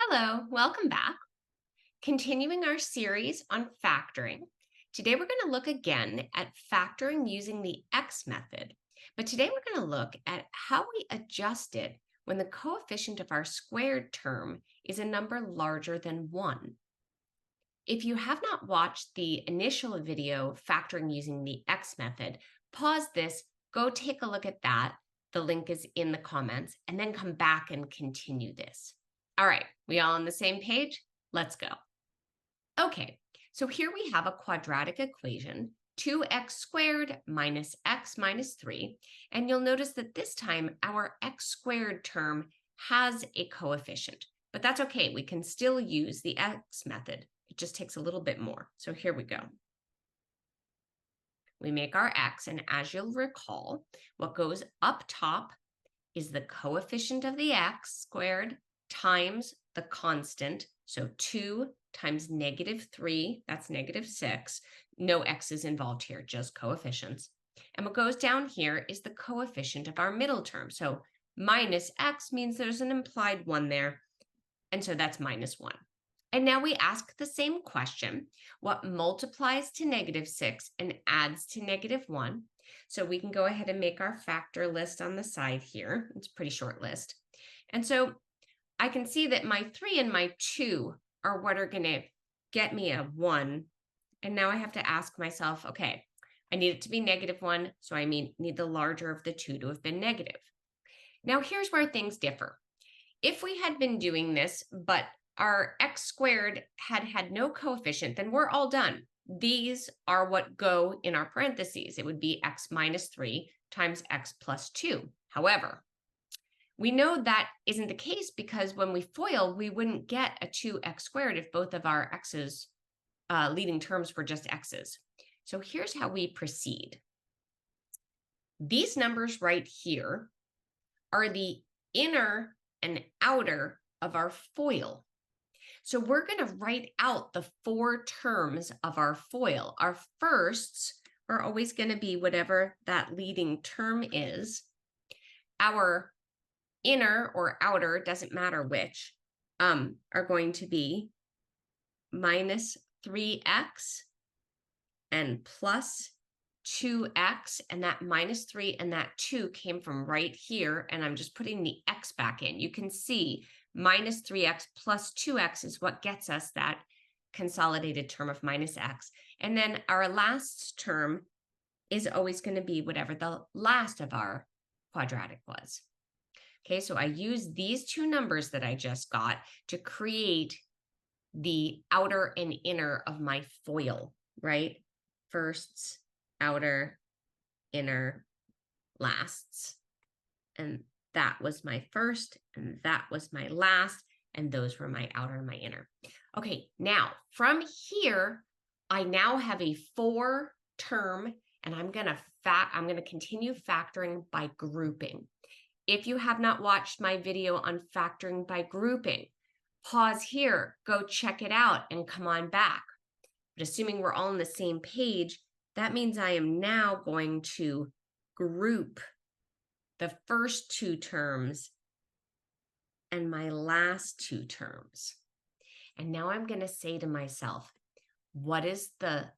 Hello, welcome back. Continuing our series on factoring. Today we're going to look again at factoring using the X method, but today we're going to look at how we adjust it when the coefficient of our squared term is a number larger than 1. If you have not watched the initial video, factoring using the X method, pause this, go take a look at that. The link is in the comments, and then come back and continue this. All right, we all on the same page? Let's go. Okay, so here we have a quadratic equation, 2x squared minus x minus 3. And you'll notice that this time our x squared term has a coefficient, but that's okay. We can still use the X method. It just takes a little bit more. So here we go. We make our x, and as you'll recall, what goes up top is the coefficient of the x squared times the constant. So 2 times -3, that's -6. No x's involved here, just coefficients. And what goes down here is the coefficient of our middle term. So minus x means there's an implied 1 there. And so that's -1. And now we ask the same question. What multiplies to -6 and adds to -1? So we can go ahead and make our factor list on the side here. It's a pretty short list. And so I can see that my 3 and my 2 are what are going to get me a 1. And now I have to ask myself, okay, I need it to be -1, so I need the larger of the two to have been negative. Now here's where things differ. If we had been doing this, but our x squared had no coefficient, then we're all done. These are what go in our parentheses. It would be x minus 3 times x plus 2. However, we know that isn't the case because when we FOIL, we wouldn't get a 2x squared if both of our x's leading terms were just x's. So here's how we proceed. These numbers right here are the inner and outer of our FOIL. So we're going to write out the 4 terms of our FOIL. Our firsts are always going to be whatever that leading term is. Our inner or outer, doesn't matter which, are going to be minus 3x and plus 2x, and that minus 3 and that 2 came from right here, and I'm just putting the x back in. You can see minus 3x plus 2x is what gets us that consolidated term of minus x. And then our last term is always going to be whatever the last of our quadratic was. Okay, so I use these two numbers that I just got to create the outer and inner of my FOIL, right? Firsts, outer, inner, lasts. And that was my first, and that was my last, and those were my outer and my inner. Okay, now from here, I now have a 4 term, and I'm gonna continue factoring by grouping. If you have not watched my video on factoring by grouping, pause here, go check it out, and come on back. But assuming we're all on the same page, that means I am now going to group the first 2 terms and my last 2 terms. And now I'm going to say to myself, what is the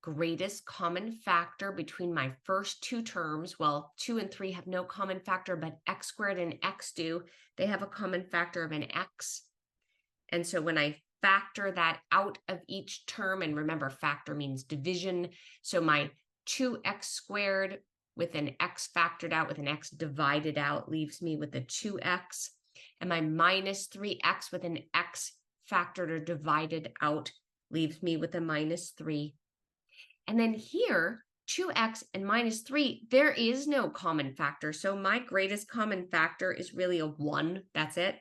greatest common factor between my first 2 terms? Well, 2 and 3 have no common factor, but x squared and x do. They have a common factor of an x. And so when I factor that out of each term, and remember, factor means division. So my 2x squared with an x factored out with an x divided out leaves me with a 2x. And my minus 3x with an x factored or divided out leaves me with a minus 3. And then here, 2x and minus 3, there is no common factor. So my greatest common factor is really a 1. That's it.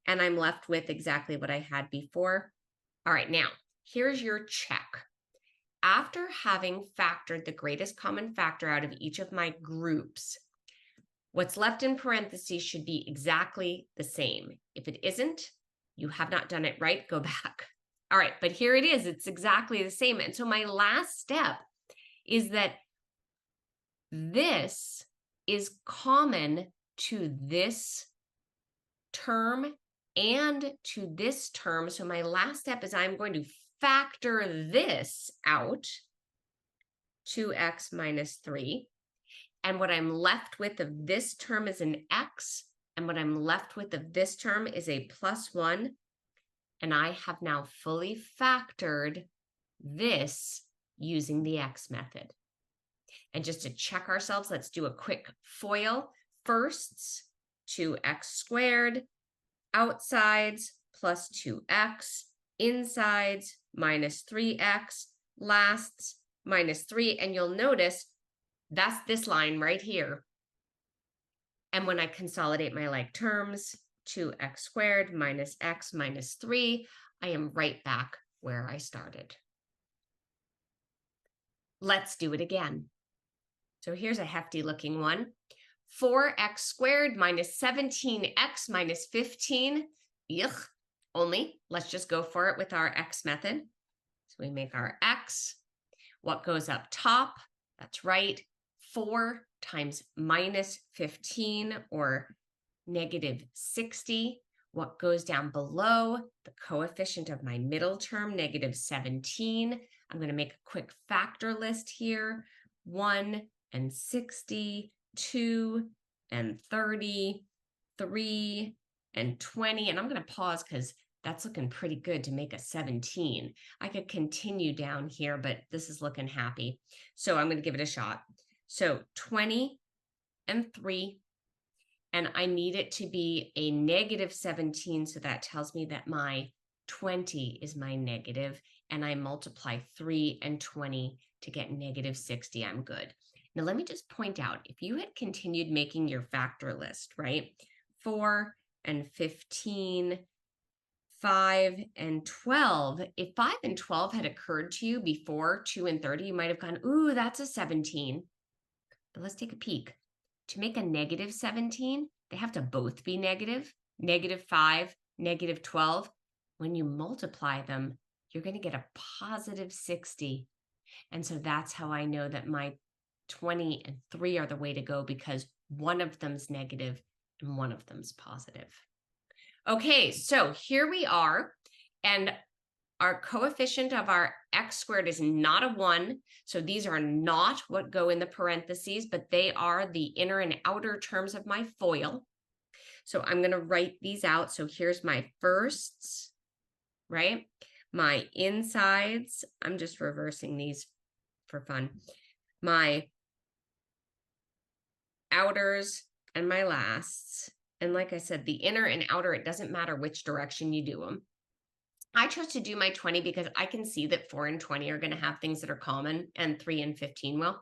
And I'm left with exactly what I had before. All right, now, here's your check. After having factored the greatest common factor out of each of my groups, what's left in parentheses should be exactly the same. If it isn't, you have not done it right, go back. All right, but here it is. It's exactly the same. And so my last step is that this is common to this term and to this term. So my last step is I'm going to factor this out, 2x minus 3. And what I'm left with of this term is an x, and what I'm left with of this term is a plus 1. And I have now fully factored this using the x method. And just to check ourselves, let's do a quick FOIL. Firsts, 2x squared, outsides plus 2x, insides minus 3x, lasts minus 3. And you'll notice that's this line right here. And when I consolidate my like terms, 2x squared minus x minus 3, I am right back where I started. Let's do it again. So here's a hefty looking one. 4x squared minus 17x minus 15. Yuck. Only let's just go for it with our x method. So we make our x. What goes up top? That's right. 4 times minus 15 or negative 60. What goes down below? The coefficient of my middle term, negative 17. I'm going to make a quick factor list here. 1 and 60, 2 and 30, 3 and 20. And I'm going to pause because that's looking pretty good to make a 17. I could continue down here, but this is looking happy. So I'm going to give it a shot. So 20 and 3. And I need it to be a negative 17. So that tells me that my 20 is my negative. And I multiply 3 and 20 to get negative 60. I'm good. Now, let me just point out, if you had continued making your factor list, right? 4 and 15, 5 and 12. If 5 and 12 had occurred to you before 2 and 30, you might have gone, ooh, that's a 17. But let's take a peek. To make a negative 17, they have to both be negative. Negative 5, negative 12. When you multiply them, you're going to get a positive 60. And so that's how I know that my 20 and 3 are the way to go, because one of them's negative and one of them's positive. Okay, so here we are, and our coefficient of our x squared is not a 1, so these are not what go in the parentheses, but they are the inner and outer terms of my FOIL. So I'm going to write these out. So here's my firsts, right? My insides, I'm just reversing these for fun. My outers and my lasts. And like I said, the inner and outer, it doesn't matter which direction you do them. I chose to do my 20 because I can see that 4 and 20 are going to have things that are common, and 3 and 15 will.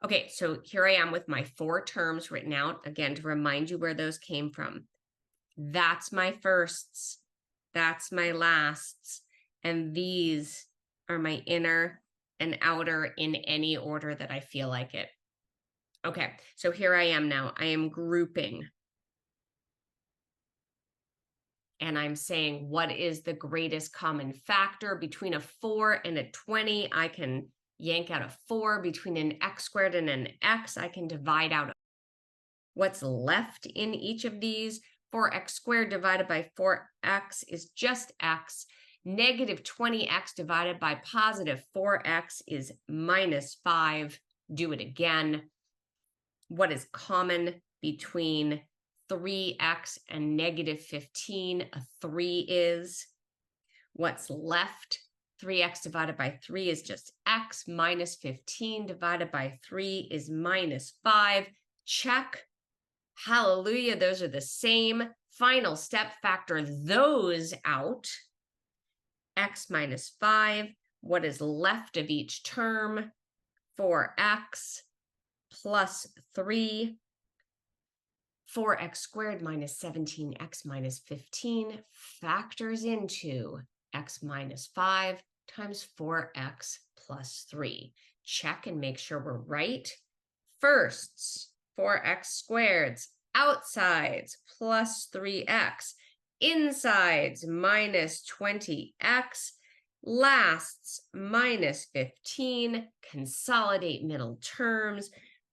Okay, so here I am with my 4 terms written out, again, to remind you where those came from. That's my firsts. That's my lasts. And these are my inner and outer in any order that I feel like it. Okay, so here I am now. I am grouping. And I'm saying, what is the greatest common factor between a 4 and a 20? I can yank out a 4. Between an x squared and an x, I can divide out what's left in each of these. 4x squared divided by 4x is just x. Negative 20x divided by positive 4x is minus 5. Do it again. What is common between 3x and negative 15? A 3 is. What's left? 3x divided by 3 is just x. Minus 15 divided by 3 is minus 5. Check. Hallelujah. Those are the same. Final step, factor those out. X minus 5. What is left of each term? 4x plus 3. 4x squared minus 17x minus 15 factors into x minus 5 times 4x plus 3. Check and make sure we're right. Firsts, 4x squareds, outsides plus 3x, insides minus 20x, lasts minus 15, consolidate middle terms,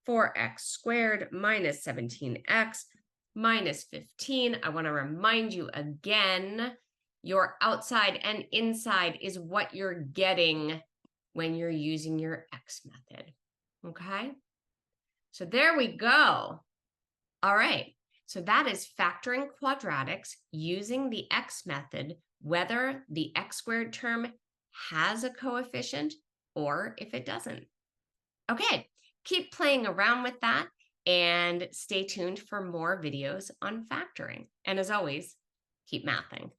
4x squared minus 17x minus 15. I want to remind you again, your outside and inside is what you're getting when you're using your X method. Okay? So there we go. All right. So that is factoring quadratics using the X method, whether the X squared term has a coefficient or if it doesn't. Okay, keep playing around with that and stay tuned for more videos on factoring. And as always, keep mathing.